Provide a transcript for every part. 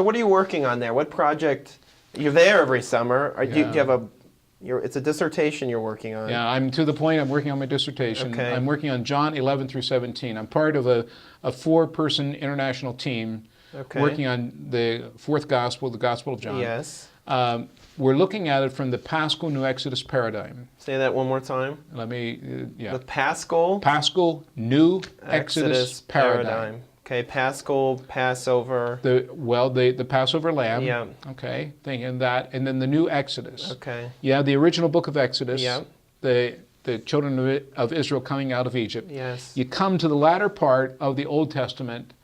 So what are you working on there? What project? You're there every summer. Do you have it's a dissertation you're working on. Yeah, I'm to the point. I'm working on my dissertation. Okay. I'm working on John 11 through 17. I'm part of a 4-person international team working on the fourth gospel, the Gospel of John. Yes. We're looking at it from the Paschal New Exodus paradigm. Say that one more time. Let me, The Paschal New Exodus paradigm. Okay, Paschal, Passover. The Passover lamb. Yeah. Okay, thinking that, and then the New Exodus. Okay. Yeah, the original book of Exodus. Yeah. The children of Israel coming out of Egypt. Yes. You come to the latter part of the Old Testament,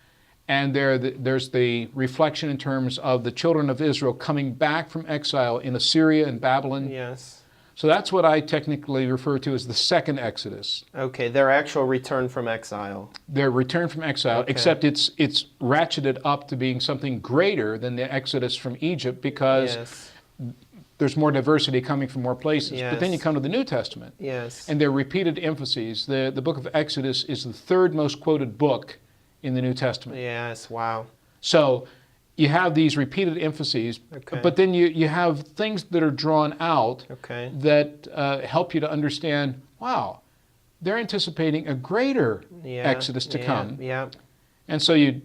and there's the reflection in terms of the children of Israel coming back from exile in Assyria and Babylon. Yes. So that's what I technically refer to as the second Exodus. Okay, their actual return from exile. Their return from exile, except it's ratcheted up to being something greater than the Exodus from Egypt because there's more diversity coming from more places. Yes. But then you come to the New Testament. Yes. And there are repeated emphases. The book of Exodus is the third most quoted book in the New Testament. Yes, wow. So you have these repeated emphases, but then you have things that are drawn out that help you to understand, wow, they're anticipating a greater Exodus to come. Yeah. And so you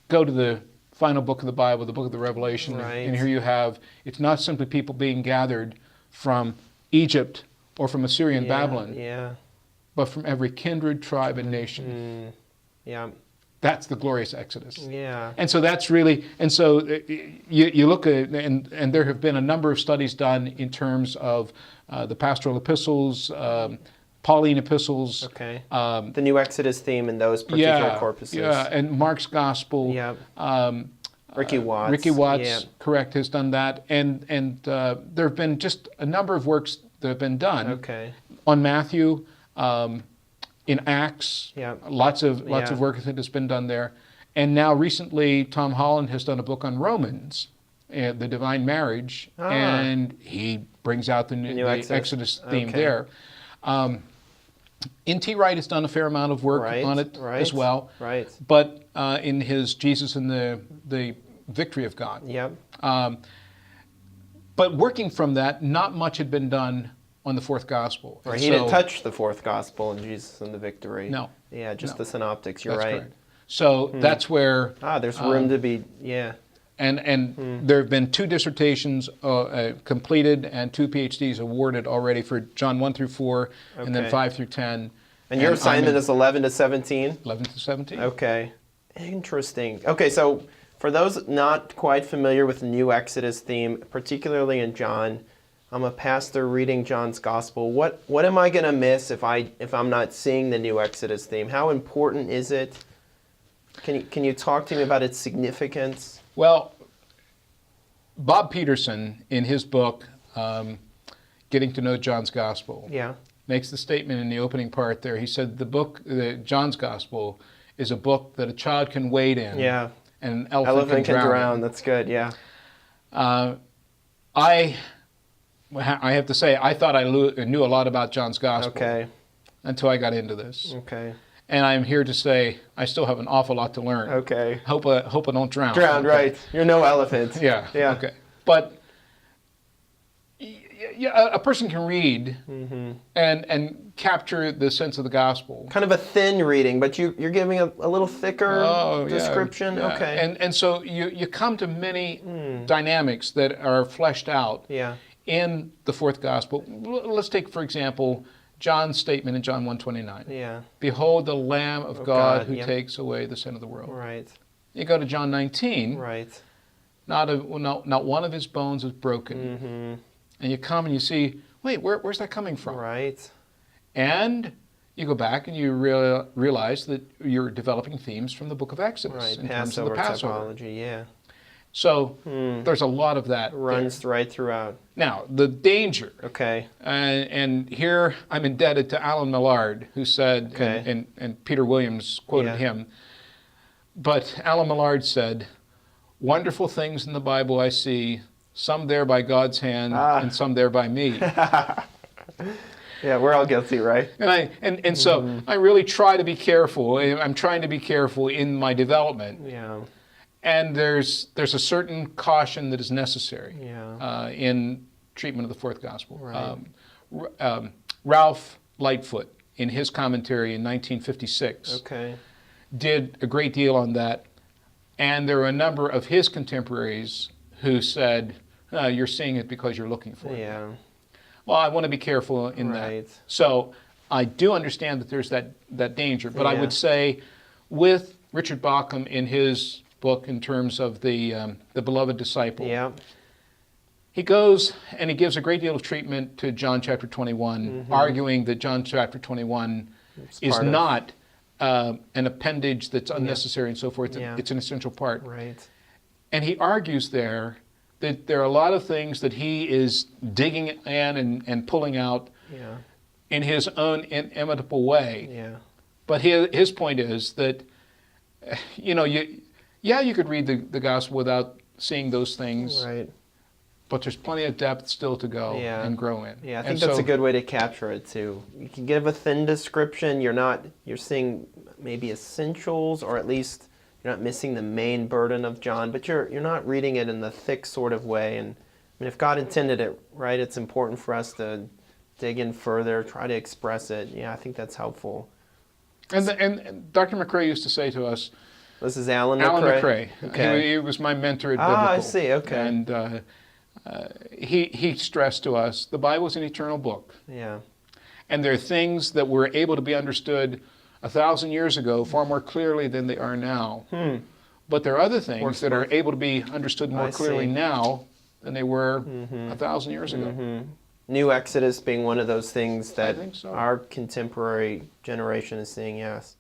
go to the final book of the Bible, the book of the Revelation, and here you have, it's not simply people being gathered from Egypt or from Assyria and Babylon, but from every kindred, tribe, and nation. Yeah. That's the glorious Exodus. Yeah. And so that's really, and so you look at, and there have been a number of studies done in terms of the pastoral epistles, Pauline epistles. Okay. The New Exodus theme in those particular corpuses. Yeah, and Mark's Gospel. Yeah. Ricky Watts, correct, has done that. And there have been just a number of works that have been done on Matthew, in Acts, lots of work that has been done there. And now recently, Tom Holland has done a book on Romans, the divine marriage, and he brings out the Exodus theme there. N.T. Wright has done a fair amount of work on it as well. Right. But in his Jesus and the Victory of God. Yep. But working from that, not much had been done on the fourth gospel. Right. He didn't touch the fourth gospel in Jesus and the Victory. No. Yeah, just the synoptics. You're that's right. Correct. So that's where... there's room to be, And there have been 2 dissertations completed and 2 PhDs awarded already for John 1 through 4 and then 5 through 10. And your assignment is 11 to 17? 11 to 17. Okay. Interesting. Okay, so for those not quite familiar with the New Exodus theme, particularly in John, I'm a pastor reading John's Gospel. What am I going to miss if I'm not seeing the New Exodus theme? How important is it? Can you talk to me about its significance? Well, Bob Peterson, in his book, Getting to Know John's Gospel, makes the statement in the opening part there. He said John's Gospel is a book that a child can wade in, and an elephant can drown. That's good, I have to say, I thought I knew a lot about John's Gospel until I got into this. Okay. And I'm here to say I still have an awful lot to learn. Okay. Hope I don't drown. Drown, right. You're no elephant. Yeah. Okay. But a person can read and capture the sense of the gospel. Kind of a thin reading, but you're giving a little thicker description. Yeah. Okay. And so you come to many dynamics that are fleshed out in the fourth gospel. Let's take, for example, John's statement in John 1:29. Yeah. Behold the Lamb of God who takes away the sin of the world. Right. You go to John 19. Right. Not one of his bones is broken. And you come and you see, wait, where's that coming from? Right. And you go back and you realize that you're developing themes from the book of Exodus in terms of the Passover. Typology, So there's a lot of that. Runs right throughout. Now, the danger. Okay. And here I'm indebted to Alan Millard, who said, and Peter Williams quoted him, but Alan Millard said, wonderful things in the Bible I see, some there by God's hand and some there by me. Yeah, we're all guilty, right? And so I really try to be careful. I'm trying to be careful in my development. Yeah. And there's a certain caution that is necessary in treatment of the fourth gospel. Right. Ralph Lightfoot, in his commentary in 1956, did a great deal on that. And there were a number of his contemporaries who said, you're seeing it because you're looking for it. Yeah. Well, I want to be careful in that. So I do understand that there's that danger. But I would say with Richard Bauckham in his book in terms of the beloved disciple, he goes and he gives a great deal of treatment to John chapter 21, arguing that John chapter 21 is not an appendage that's unnecessary and so forth. It's an essential part. Right. And he argues there that there are a lot of things that he is digging in and pulling out in his own inimitable way. Yeah. But his point is that, you could read the gospel without seeing those things. Right. But there's plenty of depth still to go and grow in. Yeah, I think that's a good way to capture it too. You can give a thin description. You're seeing maybe essentials, or at least you're not missing the main burden of John, but you're not reading it in the thick sort of way. And I mean, if God intended it, right, it's important for us to dig in further, try to express it. Yeah, I think that's helpful. And Dr. McRae used to say to us, this is Alan McRae? Alan McRae. Okay. He was my mentor at Biblical. I see, okay. And he stressed to us, the Bible is an eternal book. Yeah. And there are things that were able to be understood 1,000 years ago far more clearly than they are now. But there are other things that are able to be understood more clearly now than they were 1,000 years ago. New Exodus being one of those things that our contemporary generation is seeing, yes.